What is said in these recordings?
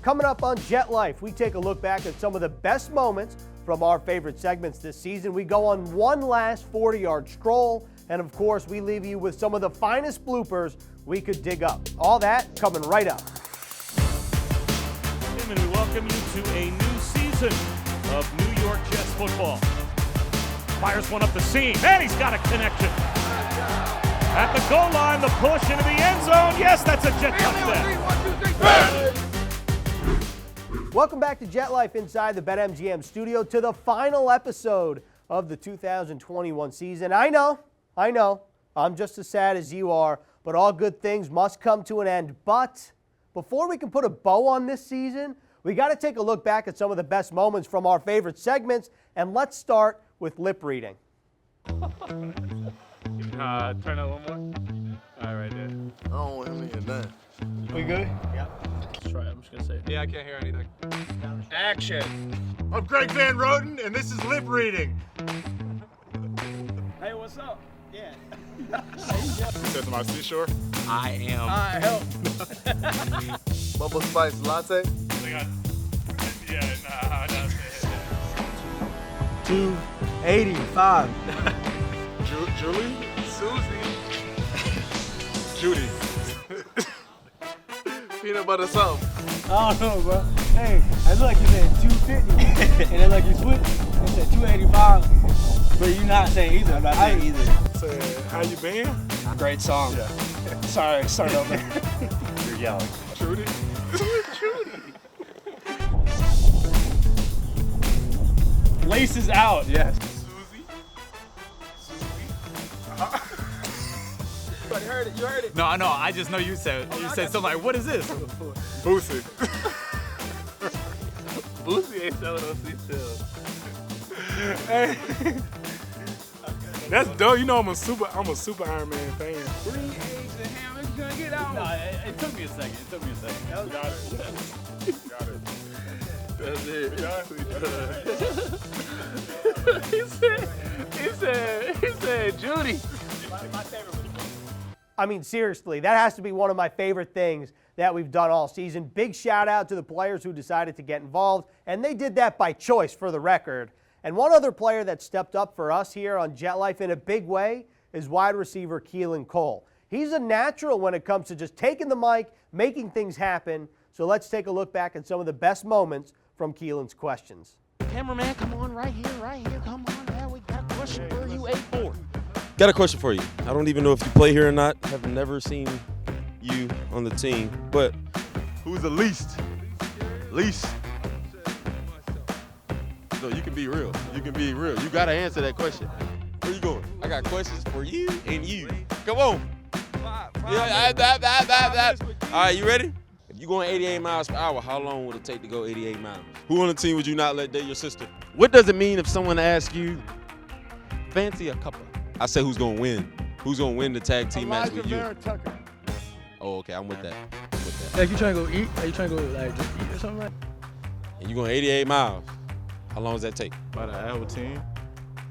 Coming up on JetLife, we take a look back at some of the best moments from our favorite segments this season. We go on one last 40-yard stroll, and of course, we leave you with some of the finest bloopers we could dig up. All that coming right up. And we welcome you to a new season of New York Jets football. Fires one up the seam, and he's got a connection. At the goal line, the push into the end zone. Yes, that's a Jet touchdown. Welcome back to JetLife inside the BetMGM studio to the final episode of the 2021 season. I know, I'm just as sad as you are, but all good things must come to an end. But before we can put a bow on this season, we got to take a look back at some of the best moments from our favorite segments, and let's start with lip reading. Turn up one more. All right, there. I don't want him to hear that. We good? Yeah. Let's try it. I'm just gonna say. Yeah, I can't hear anything. Action. I'm Greg Van Roten, and this is lip reading. Hey, what's up? Yeah. Said to my seashore. I am. I help. Bubble spice latte. Yeah, nah, that's it. 285. Julie? Susie? Judy. Peanut butter something. I don't know, bro. Hey, I look like you said 250, and then like you switched, you said 285, but you're not saying either. I'm not saying either. Say, how you been? Great song. Yeah. Sorry, start over. You're yelling. Judy? Laces out. Yes. You heard it. No, I just know you said something like, what is this? Boosie. Boosie ain't selling no seashells. Hey. That's dope. You know I'm a super Iron Man fan. 3 eggs and ham, it's gonna get out. No, it took me a second. Got it. That's it. He said, Judy. My favorite. I mean, seriously, that has to be one of my favorite things that we've done all season. Big shout out to the players who decided to get involved, and they did that by choice for the record. And one other player that stepped up for us here on JetLife in a big way is wide receiver Keelan Cole. He's a natural when it comes to just taking the mic, making things happen. So let's take a look back at some of the best moments from Keelan's questions. Cameraman, come on, right here, come on, man. We got a question for you, 8-4. Got a question for you. I don't even know if you play here or not. Have never seen you on the team, but Who's the least? Least. So you can be real. You gotta answer that question. where you going? I got questions for you and you. Come on. Yeah, all right, you ready? If you're going 88 miles per hour, how long would it take to go 88 miles? Who on the team would you not let date your sister? What does it mean if someone asks you, fancy a couple? I say who's gonna win? Who's gonna win the tag team match with you? Tucker. Oh, okay, I'm with that. Like you trying to go eat? Are you trying to go like just eat or something like? And you're going 88 miles. How long does that take? About an hour 10.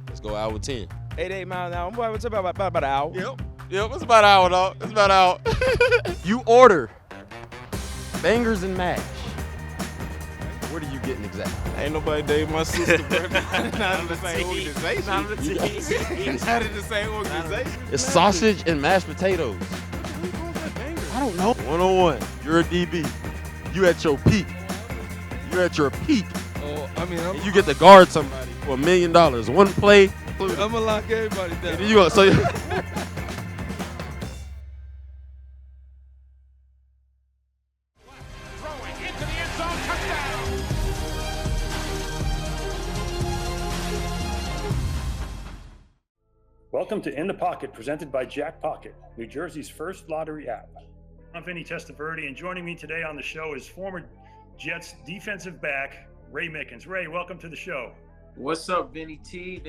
Let's go hour 10. 88 miles an hour. Boy, what's about an hour? Yep, it's about an hour, dog. It's about an hour. You order bangers and mash. What are you getting exactly? Ain't nobody date my sister, bro. Not in the same organization. Not in the same organization. It's sausage and mashed potatoes. I don't know. One-on-one. You're a DB. You at your peak. You're at your peak. Oh, I mean, And you get to guard somebody for $1 million. One play. I'm gonna lock everybody down. And then you go, so Welcome to In the Pocket, presented by Jack Pocket, New Jersey's first lottery app. I'm Vinnie Testaverdi, and joining me today on the show is former Jets defensive back, Ray Mickens. Ray, welcome to the show. What's up, Vinnie T?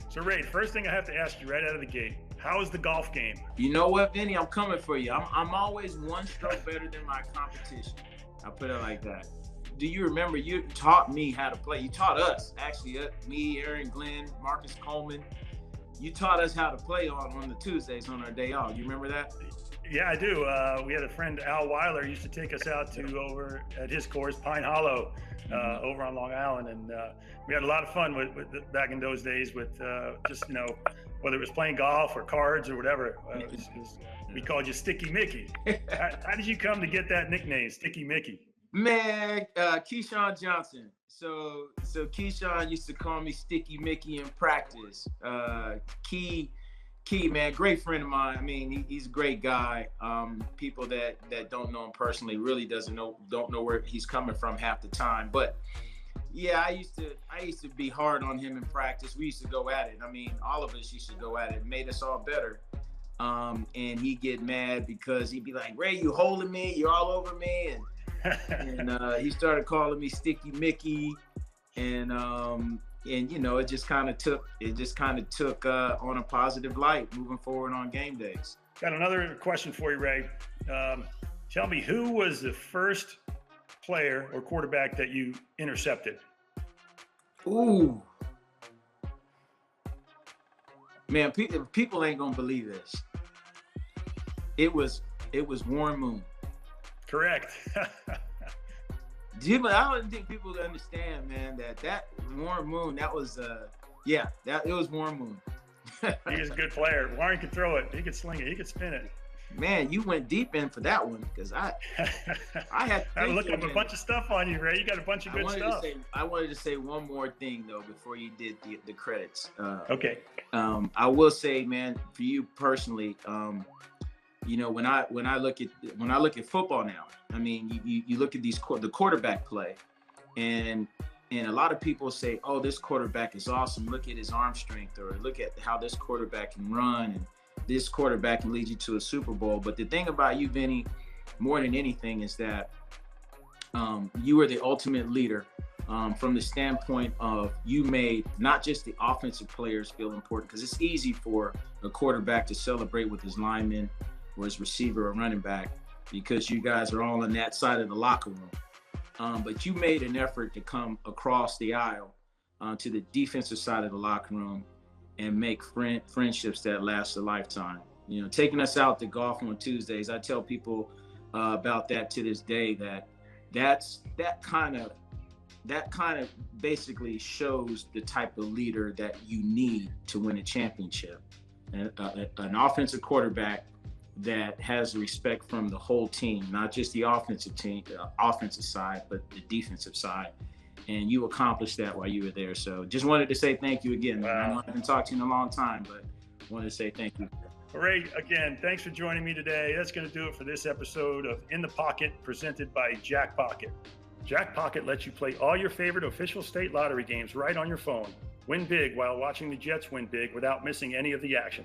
So Ray, first thing I have to ask you right out of the gate, how is the golf game? You know what, Vinnie? I'm coming for you. I'm always one stroke better than my competition. I'll put it like that. Do you remember you taught me how to play? You taught us, actually, me, Aaron Glenn, Marcus Coleman. You taught us how to play on the Tuesdays on our day off. You remember that? Yeah, I do. We had a friend, Al Weiler, used to take us out to over at his course, Pine Hollow, over on Long Island, and we had a lot of fun with back in those days with just whether it was playing golf or cards or whatever. We called you Sticky Mickey. How did you come to get that nickname, Sticky Mickey? Man, Keyshawn Johnson. So Keyshawn used to call me Sticky Mickey in practice. Key, man, great friend of mine. I mean, he's a great guy. People that don't know him personally really don't know where he's coming from half the time. But yeah, I used to be hard on him in practice. We used to go at it. I mean, all of us used to go at it. It made us all better. And he'd get mad because he'd be like, "Ray, you holding me? You're all over me." And he started calling me Sticky Mickey, and it just kind of took on a positive light moving forward on game days. Got another question for you, Ray. Tell me, who was the first player or quarterback that you intercepted? Ooh, man, people ain't gonna believe this. It was Warren Moon. Correct. I don't think people understand, man, that Warren Moon, that was it was Warren Moon. He was a good player. Warren could throw it. He could sling it. He could spin it. Man, you went deep in for that one because I had I looked up a bunch of stuff on you, Ray. You got a bunch of good stuff. I wanted to say one more thing though before you did the credits. Okay. I will say, man, for you personally, when I look at football now, I mean, you look at the quarterback play, and a lot of people say, "Oh, this quarterback is awesome. Look at his arm strength," or "Look at how this quarterback can run," and "This quarterback can lead you to a Super Bowl." But the thing about you, Vinny, more than anything, is that you are the ultimate leader from the standpoint of you made not just the offensive players feel important, because it's easy for a quarterback to celebrate with his lineman or his receiver or running back because you guys are all on that side of the locker room. But you made an effort to come across the aisle to the defensive side of the locker room and make friendships that last a lifetime. Taking us out to golf on Tuesdays, I tell people about that to this day, that kind of basically shows the type of leader that you need to win a championship. An offensive quarterback that has respect from the whole team, not just the offensive side, but the defensive side. And you accomplished that while you were there. So just wanted to say thank you again. Wow. I know I haven't talked to you in a long time, but wanted to say thank you. Ray, again, thanks for joining me today. That's going to do it for this episode of In the Pocket, presented by Jack Pocket. Jack Pocket lets you play all your favorite official state lottery games right on your phone. Win big while watching the Jets win big without missing any of the action.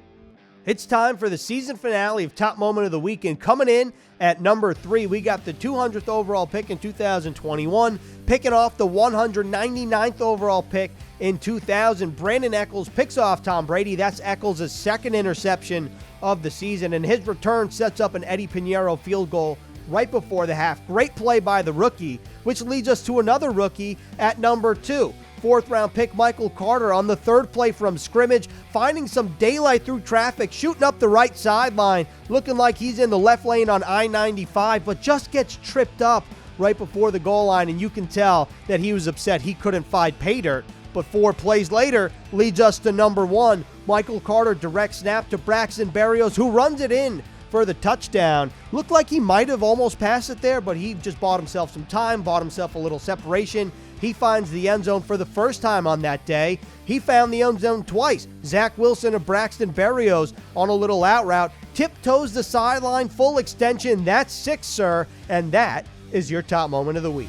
It's time for the season finale of Top Moment of the Weekend. Coming in at number 3, we got the 200th overall pick in 2021, picking off the 199th overall pick in 2000. Brandon Eccles picks off Tom Brady. That's Eccles' second interception of the season, and his return sets up an Eddie Pinheiro field goal right before the half. Great play by the rookie, which leads us to another rookie at number 2. Fourth-round pick Michael Carter on the third play from scrimmage, finding some daylight through traffic, shooting up the right sideline, looking like he's in the left lane on I-95, but just gets tripped up right before the goal line, and you can tell that he was upset he couldn't find pay dirt. But 4 plays later leads us to number 1. Michael Carter direct snap to Braxton Berrios, who runs it in for the touchdown. Looked like he might have almost passed it there, but he just bought himself some time, bought himself a little separation. He finds the end zone for the first time on that day. He found the end zone twice. Zach Wilson and Braxton Berrios on a little out route. Tiptoes the sideline, full extension. That's 6, sir. And that is your top moment of the week.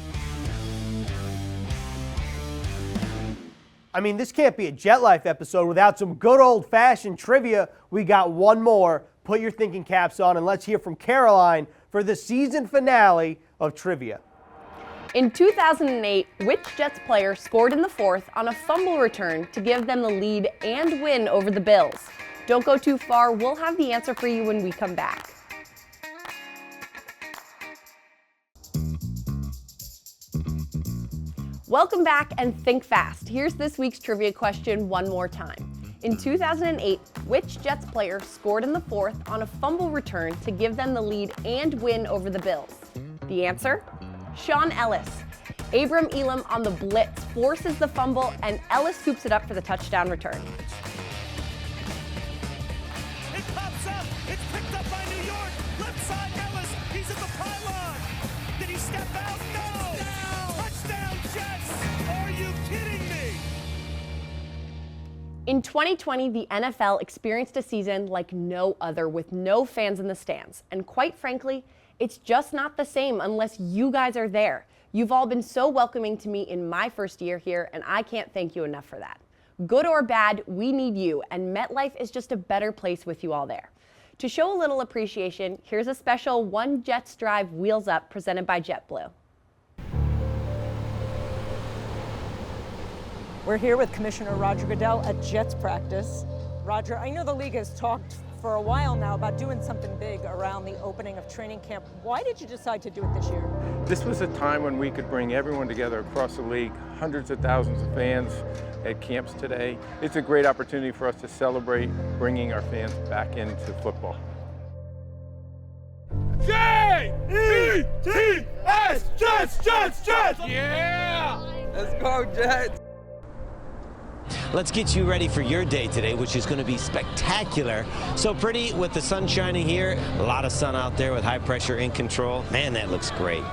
I mean, this can't be a JetLife episode without some good old-fashioned trivia. We got one more. Put your thinking caps on and let's hear from Caroline for the season finale of trivia. In 2008, which Jets player scored in the 4th on a fumble return to give them the lead and win over the Bills? Don't go too far. We'll have the answer for you when we come back. Welcome back and think fast. Here's this week's trivia question one more time. In 2008, which Jets player scored in the fourth on a fumble return to give them the lead and win over the Bills? The answer? Sean Ellis. Abram Elam on the blitz forces the fumble, and Ellis scoops it up for the touchdown return. It pops up. It's picked up by New York. Left side Ellis. He's at the pylon. Did he step out? No. Touchdown Jets. Are you kidding me? In 2020, the NFL experienced a season like no other with no fans in the stands. And quite frankly, it's just not the same unless you guys are there. You've all been so welcoming to me in my first year here, and I can't thank you enough for that. Good or bad, we need you, and MetLife is just a better place with you all there. To show a little appreciation, here's a special One Jets Drive Wheels Up presented by JetBlue. We're here with Commissioner Roger Goodell at Jets practice. Roger, I know the league has talked for a while now about doing something big around the opening of training camp. Why did you decide to do it this year? This was a time when we could bring everyone together across the league, hundreds of thousands of fans at camps today. It's a great opportunity for us to celebrate bringing our fans back into football. J-E-T-S, Jets, Jets, Jets! Yeah! Let's go, Jets! Let's get you ready for your day today, which is going to be spectacular. So pretty with the sun shining here. A lot of sun out there with high pressure in control. Man, that looks great.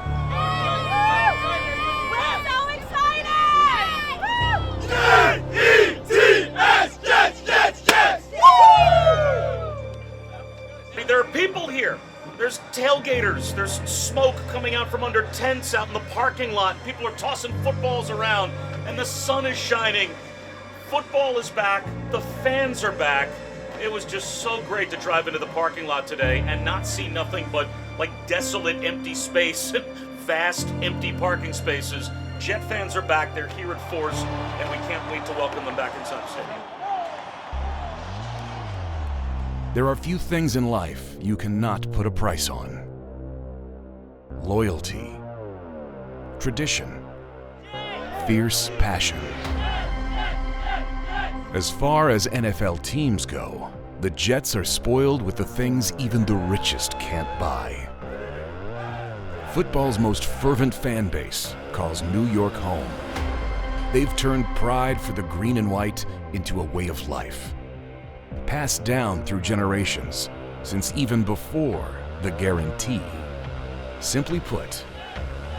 J-E-T-S, Jets, Jets, Jets! I mean, there are people here. There's tailgaters. There's smoke coming out from under tents out in the parking lot. People are tossing footballs around, and the sun is shining. Football is back. The fans are back. It was just so great to drive into the parking lot today and not see nothing but like desolate, empty space, vast, empty parking spaces. Jet fans are back. They're here at force, and we can't wait to welcome them back inside the stadium. There are few things in life you cannot put a price on. Loyalty, tradition, fierce passion. As far as NFL teams go, the Jets are spoiled with the things even the richest can't buy. Football's most fervent fan base calls New York home. They've turned pride for the green and white into a way of life, passed down through generations since even before the guarantee. Simply put,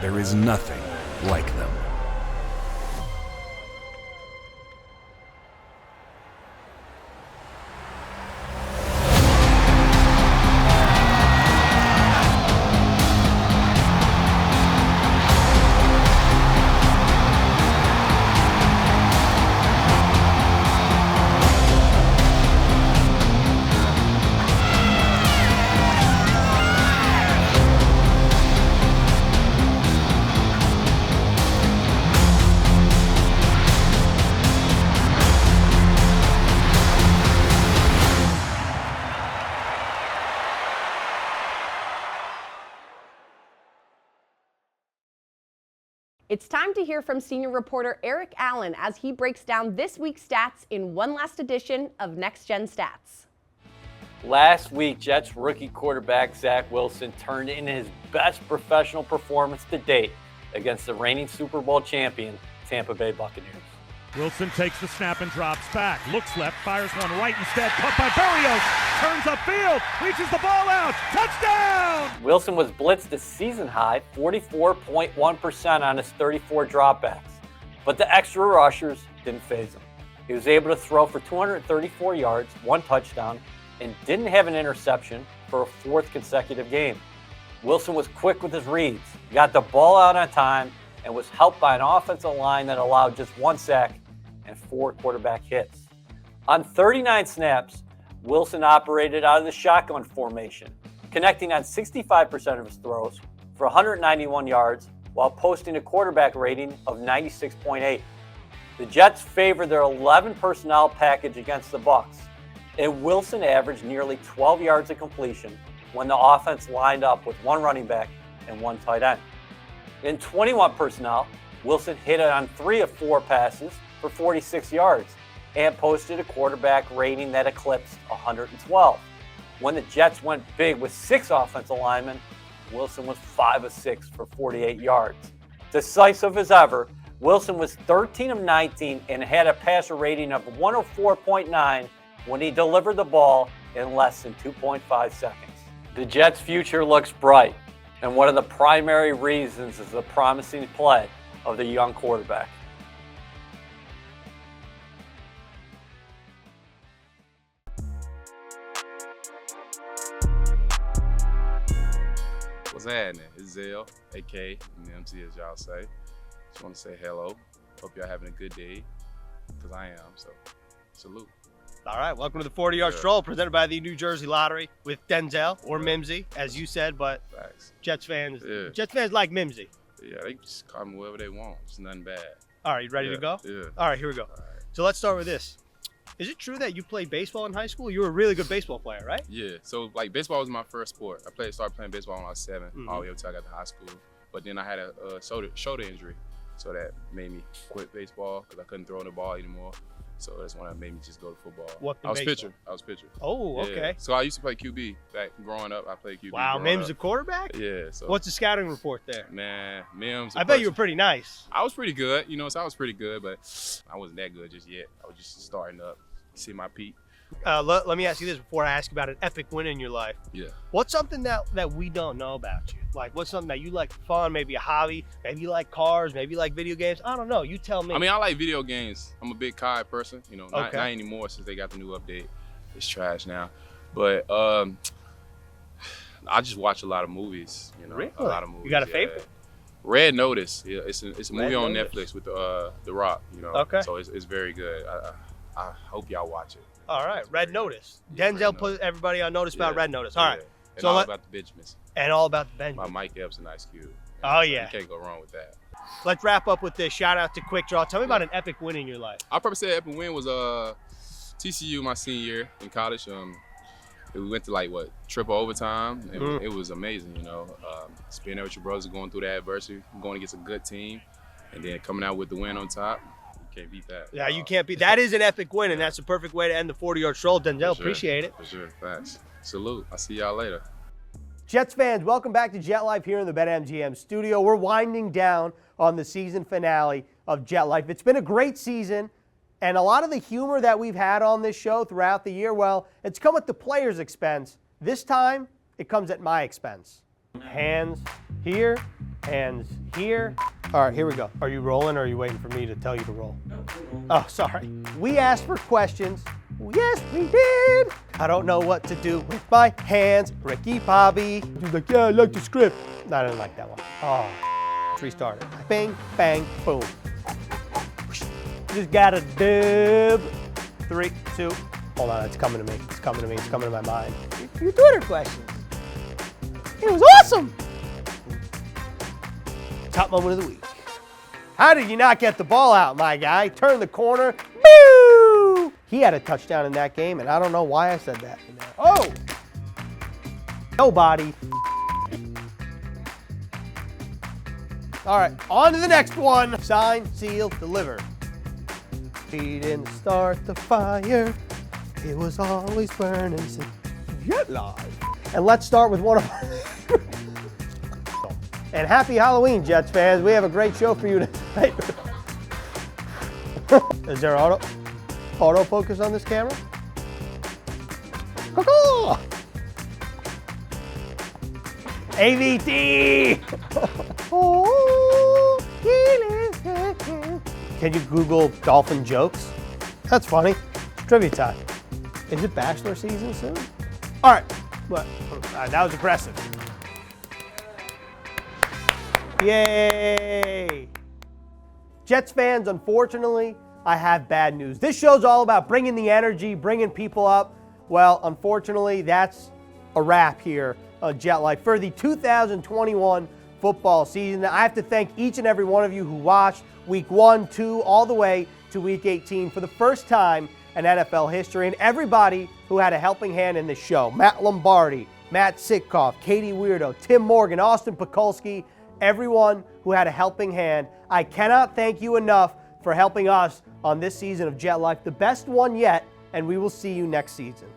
there is nothing like them. It's time to hear from senior reporter Eric Allen as he breaks down this week's stats in one last edition of Next Gen Stats. Last week, Jets rookie quarterback Zach Wilson turned in his best professional performance to date against the reigning Super Bowl champion Tampa Bay Buccaneers. Wilson takes the snap and drops back. Looks left, fires one right instead. Caught by Berrios. Turns upfield. Reaches the ball out. Touchdown! Wilson was blitzed a season-high 44.1% on his 34 dropbacks. But the extra rushers didn't faze him. He was able to throw for 234 yards, 1 touchdown, and didn't have an interception for a 4th consecutive game. Wilson was quick with his reads, got the ball out on time, and was helped by an offensive line that allowed just 1 sack and 4 quarterback hits. On 39 snaps, Wilson operated out of the shotgun formation, connecting on 65% of his throws for 191 yards while posting a quarterback rating of 96.8. The Jets favored their 11 personnel package against the Bucs, and Wilson averaged nearly 12 yards of completion when the offense lined up with 1 running back and 1 tight end. In 21 personnel, Wilson hit it on 3 of 4 passes for 46 yards. and posted a quarterback rating that eclipsed 112. When the Jets went big with 6 offensive linemen, Wilson was 5 of 6 for 48 yards. Decisive as ever, Wilson was 13 of 19 and had a passer rating of 104.9 when he delivered the ball in less than 2.5 seconds. The Jets' future looks bright, and one of the primary reasons is the promising play of the young quarterback. What's happening? It's Zell, a.k.a. MC, as y'all say. Just want to say hello. Hope y'all having a good day, because I am, so salute. All right, welcome to the 40-Yard Stroll, presented by the New Jersey Lottery with Denzel, or Mimsy, as you said, but Jets fans like Mimsy. Yeah, they just call me whatever they want. It's nothing bad. All right, you ready to go? Yeah. All right, here we go. So let's start with this. Is it true that you played baseball in high school? You were a really good baseball player, right? Yeah, so like baseball was my first sport. I started playing baseball when I was 7, all the way up until I got to high school. But then I had a shoulder injury, so that made me quit baseball because I couldn't throw the ball anymore. So that's when I made me just go to football. I was pitcher. Oh, okay. Yeah. So I used to play QB back growing up. I played QB. Wow, Mims a quarterback? Yeah. So what's the scouting report there? Man, Mims. I bet you were pretty nice. I was pretty good, so I was pretty good, but I wasn't that good just yet. I was just starting up. See my peak. Let me ask you this before I ask about an epic win in your life. Yeah. What's something that we don't know about you? Like, what's something that you like for fun, maybe a hobby, maybe you like cars, maybe you like video games? I don't know. You tell me. I mean, I like video games. I'm a big COD person. Not anymore since they got the new update. It's trash now. But I just watch a lot of movies. Really? A lot of movies. You got a favorite? Red Notice. Yeah, it's a movie on Notice. Netflix with The Rock. Okay. So it's very good. I hope y'all watch it. All right, Red Notice. Denzel put everybody on notice about Red Notice. All right. And so all about the Benjamins. And all about the Benjamins. My Mike Epps and Ice Cube. Oh, yeah. You can't go wrong with that. Let's wrap up with this. Shout out to Quick Draw. Tell me about an epic win in your life. I'll probably say epic win was TCU my senior year in college. We went to triple overtime. And it was amazing, being there with your brothers, going through the adversity, going against a good team, and then coming out with the win on top. Can't beat that. Yeah, you can't beat that. Is an epic win, and that's the perfect way to end the 40-Yard Stroll. Denzel, appreciate it. For sure, thanks. Salute. I'll see y'all later. Jets fans, welcome back to JetLife here in the BetMGM studio. We're winding down on the season finale of JetLife. It's been a great season, and a lot of the humor that we've had on this show throughout the year, well, it's come at the players' expense. This time, it comes at my expense. Hands here, hands here. All right, here we go. Are you rolling or are you waiting for me to tell you to roll? Oh, sorry. We asked for questions. Yes, we did. I don't know what to do with my hands. Ricky Bobby. He's like, yeah, I like the script. No, I didn't like that one. Oh, let's restart it. Bang, bang, boom. Just got a dub. 3, 2. Hold on, it's coming to me. It's coming to me. It's coming to my mind. Your Twitter questions. It was awesome. Top moment of the week. How did you not get the ball out, my guy? Turn the corner. Boo! He had a touchdown in that game, and I don't know why I said that. Oh! Nobody. All right, on to the next one. Sign, seal, deliver. He didn't start the fire. It was always burning. JetLife. And let's start with one of our... And happy Halloween, Jets fans. We have a great show for you tonight. Is there autofocus on this camera? AVT! Can you Google dolphin jokes? That's funny. It's trivia time. Is it Bachelor season soon? All right. What? That was aggressive. Yay! Jets fans, unfortunately, I have bad news. This show's all about bringing the energy, bringing people up. Well, unfortunately, that's a wrap here on JetLife for the 2021 football season. I have to thank each and every one of you who watched week 1, 2, all the way to week 18 for the first time in NFL history, and everybody who had a helping hand in this show. Matt Lombardi, Matt Sitkoff, Katie Weirdo, Tim Morgan, Austin Pekulski, everyone who had a helping hand. I cannot thank you enough for helping us on this season of Jet Life, the best one yet, and we will see you next season.